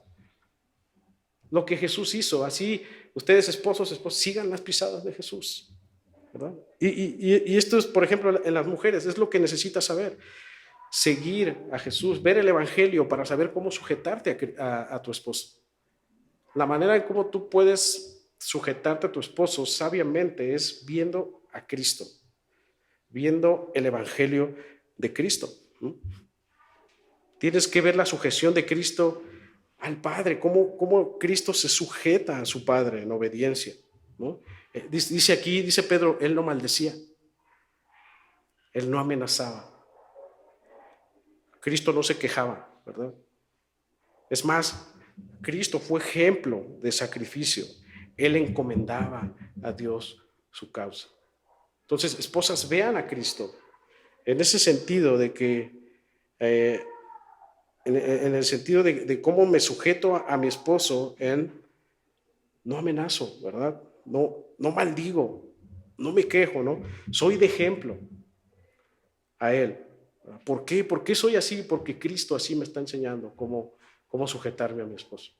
Lo que Jesús hizo, así ustedes esposos, sigan las pisadas de Jesús, ¿verdad? Y esto es, por ejemplo, en las mujeres, es lo que necesitas saber. Seguir a Jesús, ver el evangelio para saber cómo sujetarte a tu esposo. La manera en cómo tú puedes sujetarte a tu esposo sabiamente es viendo a Cristo, viendo el evangelio de Cristo. Tienes que ver la sujeción de Cristo al Padre, cómo Cristo se sujeta a su Padre en obediencia, ¿no? Dice aquí, dice Pedro, él no maldecía, él no amenazaba, Cristo no se quejaba, ¿verdad? Es más, Cristo fue ejemplo de sacrificio, él encomendaba a Dios su causa. Entonces, esposas, vean a Cristo en ese sentido de que en el sentido de cómo me sujeto a mi esposo, no amenazo, ¿verdad? No maldigo, no me quejo, ¿no? Soy de ejemplo a él. ¿Por qué? ¿Por qué soy así? Porque Cristo así me está enseñando cómo sujetarme a mi esposo.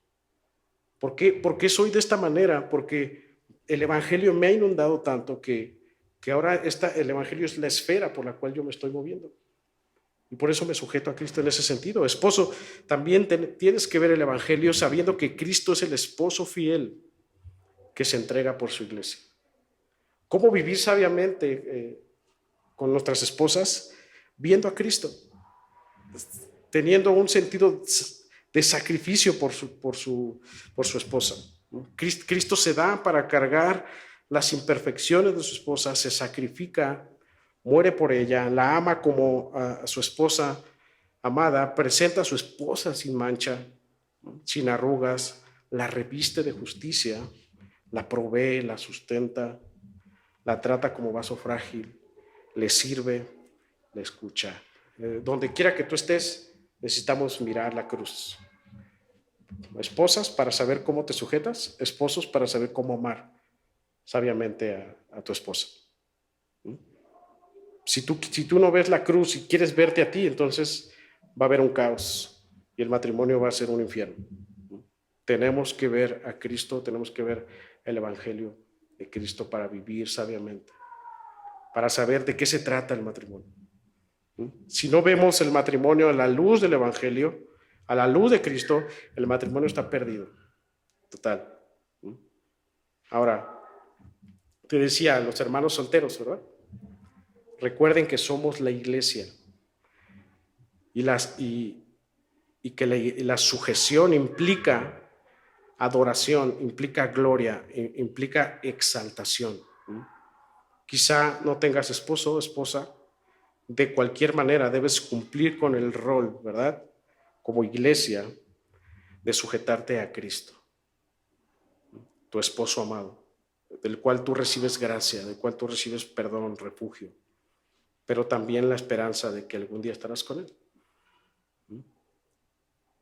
¿Por qué soy de esta manera? Porque el evangelio me ha inundado tanto que ahora el evangelio es la esfera por la cual yo me estoy moviendo. Y por eso me sujeto a Cristo en ese sentido. Esposo, también tienes que ver el evangelio sabiendo que Cristo es el esposo fiel que se entrega por su iglesia. ¿Cómo vivir sabiamente con nuestras esposas? Viendo a Cristo, teniendo un sentido de sacrificio por su esposa. Cristo se da para cargar las imperfecciones de su esposa, se sacrifica, muere por ella, la ama como a su esposa amada, presenta a su esposa sin mancha, sin arrugas, la reviste de justicia, la provee, la sustenta, la trata como vaso frágil, le sirve, le escucha. Donde quiera que tú estés, necesitamos mirar la cruz. Esposas para saber cómo te sujetas, esposos para saber cómo amar sabiamente a tu esposa. Si tú no ves la cruz y quieres verte a ti, entonces va a haber un caos y el matrimonio va a ser un infierno. Tenemos que ver a Cristo, tenemos que ver el Evangelio de Cristo para vivir sabiamente, para saber de qué se trata el matrimonio. Si no vemos el matrimonio a la luz del Evangelio, a la luz de Cristo, el matrimonio está perdido. Total. Ahora, te decía, los hermanos solteros, ¿verdad? Recuerden que somos la iglesia y que la sujeción implica adoración, implica gloria, implica exaltación. Quizá no tengas esposo o esposa, de cualquier manera debes cumplir con el rol, ¿verdad? Como iglesia, de sujetarte a Cristo, tu esposo amado, del cual tú recibes gracia, del cual tú recibes perdón, refugio, pero también la esperanza de que algún día estarás con Él.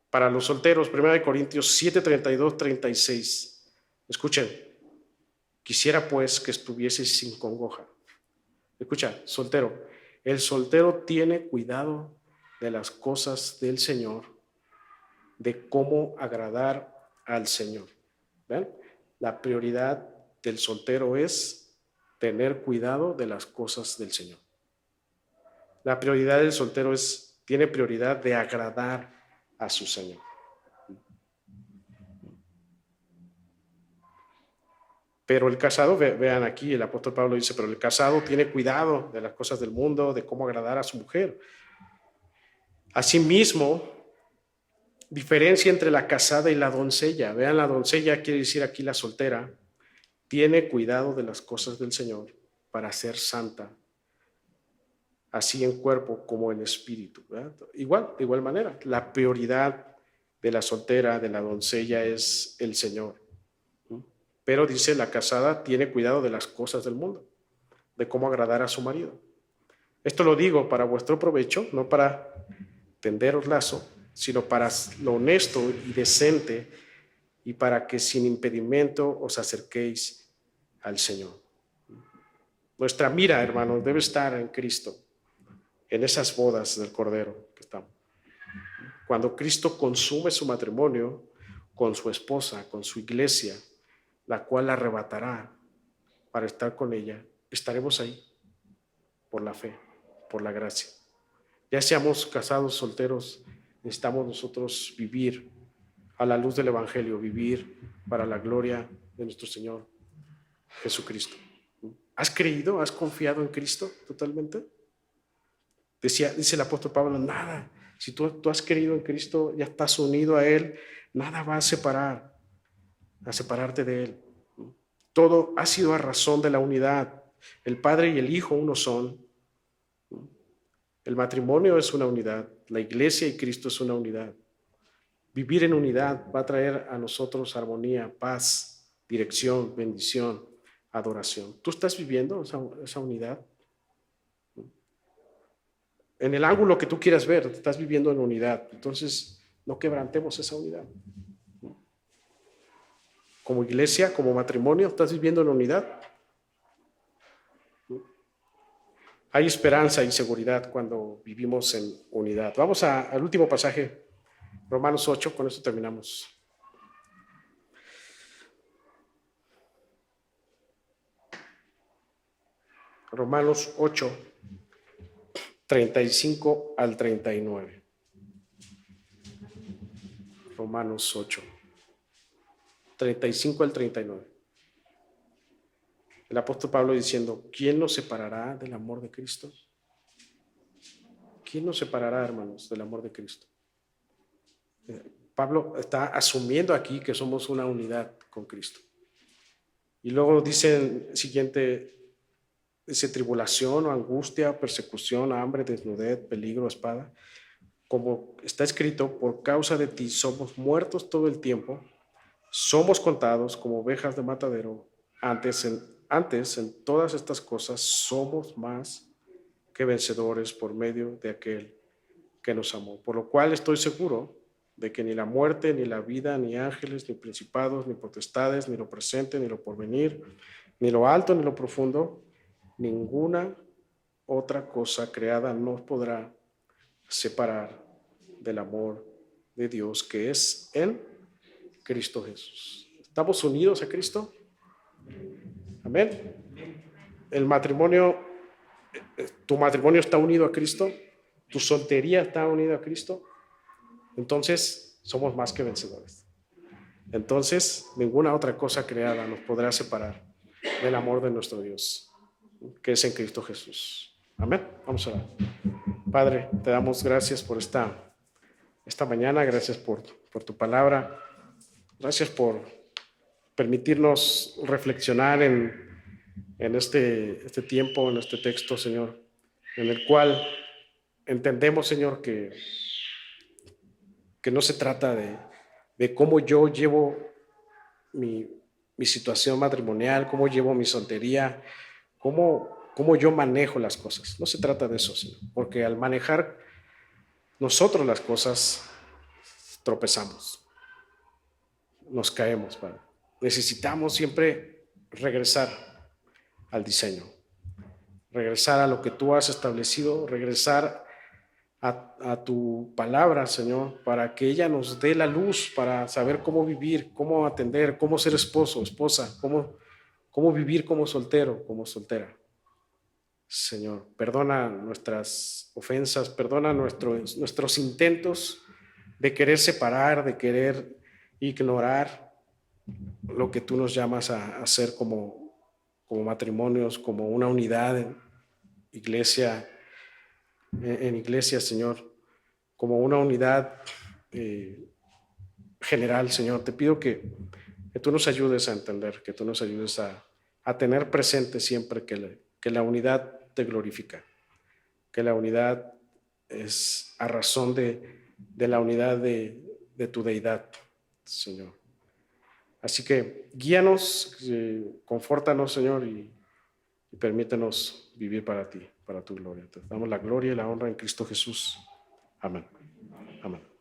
Para los solteros, 1 Corintios 7, 32, 36. Escuchen, quisiera pues que estuvieseis sin congoja. Escucha, soltero, el soltero tiene cuidado de las cosas del Señor, de cómo agradar al Señor. ¿Ven? La prioridad del soltero es tener cuidado de las cosas del Señor. La prioridad del soltero tiene prioridad de agradar a su Señor. Pero el casado, vean aquí, el apóstol Pablo dice, pero el casado tiene cuidado de las cosas del mundo, de cómo agradar a su mujer. Asimismo, diferencia entre la casada y la doncella. Vean, la doncella quiere decir aquí la soltera, tiene cuidado de las cosas del Señor para ser santa, así en cuerpo como en espíritu, ¿verdad? De igual manera, la prioridad de la soltera, de la doncella es el Señor. Pero dice, la casada tiene cuidado de las cosas del mundo, de cómo agradar a su marido. Esto lo digo para vuestro provecho, no para tenderos lazo, sino para lo honesto y decente y para que sin impedimento os acerquéis al Señor. Nuestra mira, hermanos, debe estar en Cristo, en esas bodas del Cordero que estamos. Cuando Cristo consume su matrimonio con su esposa, con su iglesia, la cual la arrebatará para estar con ella, estaremos ahí por la fe, por la gracia. Ya seamos casados, solteros, necesitamos nosotros vivir a la luz del Evangelio, vivir para la gloria de nuestro Señor Jesucristo. ¿Has creído? ¿Has confiado en Cristo totalmente? Dice el apóstol Pablo, nada. Si tú has creído en Cristo, ya estás unido a Él, nada va a separarte de Él. Todo ha sido a razón de la unidad. El Padre y el Hijo uno son. El matrimonio es una unidad. La iglesia y Cristo es una unidad. Vivir en unidad va a traer a nosotros armonía, paz, dirección, bendición, adoración. ¿Tú estás viviendo esa unidad? En el ángulo que tú quieras ver, estás viviendo en unidad. Entonces, no quebrantemos esa unidad. Como iglesia, como matrimonio, ¿estás viviendo en unidad? Hay esperanza y seguridad cuando vivimos en unidad. Vamos al último pasaje, Romanos 8, con esto terminamos. Romanos 8, 35 al 39. Romanos 8, 35 al 39. El apóstol Pablo diciendo, ¿quién nos separará del amor de Cristo? ¿Quién nos separará, hermanos, del amor de Cristo? Pablo está asumiendo aquí que somos una unidad con Cristo. Y luego dice el siguiente, dice tribulación o angustia, persecución, hambre, desnudez, peligro, espada. Como está escrito, por causa de ti somos muertos todo el tiempo, somos contados como ovejas de matadero. Antes en todas estas cosas somos más que vencedores por medio de aquel que nos amó. Por lo cual estoy seguro de que ni la muerte, ni la vida, ni ángeles, ni principados, ni potestades, ni lo presente, ni lo porvenir, ni lo alto, ni lo profundo, ninguna otra cosa creada nos podrá separar del amor de Dios que es en Cristo Jesús. ¿Estamos unidos a Cristo? Amén. El matrimonio, tu matrimonio está unido a Cristo, tu soltería está unida a Cristo, entonces somos más que vencedores. Entonces, ninguna otra cosa creada nos podrá separar del amor de nuestro Dios, que es en Cristo Jesús. Amén. Vamos a orar. Padre, te damos gracias por esta mañana, gracias por tu palabra, gracias por permitirnos reflexionar en este tiempo, en este texto, Señor, en el cual entendemos, Señor, que no se trata de cómo yo llevo mi situación matrimonial, cómo llevo mi soltería, cómo yo manejo las cosas. No se trata de eso, Señor, porque al manejar nosotros las cosas tropezamos, nos caemos, Padre. Necesitamos siempre regresar al diseño, regresar a lo que tú has establecido, regresar a tu palabra, Señor, para que ella nos dé la luz para saber cómo vivir, cómo atender, cómo ser esposo, esposa, cómo vivir como soltero, como soltera. Señor, perdona nuestras ofensas, perdona nuestros intentos de querer separar, de querer ignorar lo que tú nos llamas a hacer como matrimonios, como una unidad en iglesia, Señor, como una unidad general, Señor. Te pido que tú nos ayudes a entender, que tú nos ayudes a tener presente siempre que la unidad te glorifica, que la unidad es a razón de la unidad de tu deidad, Señor. Así que guíanos, confórtanos, Señor, y permítenos vivir para ti, para tu gloria. Te damos la gloria y la honra en Cristo Jesús. Amén. Amén.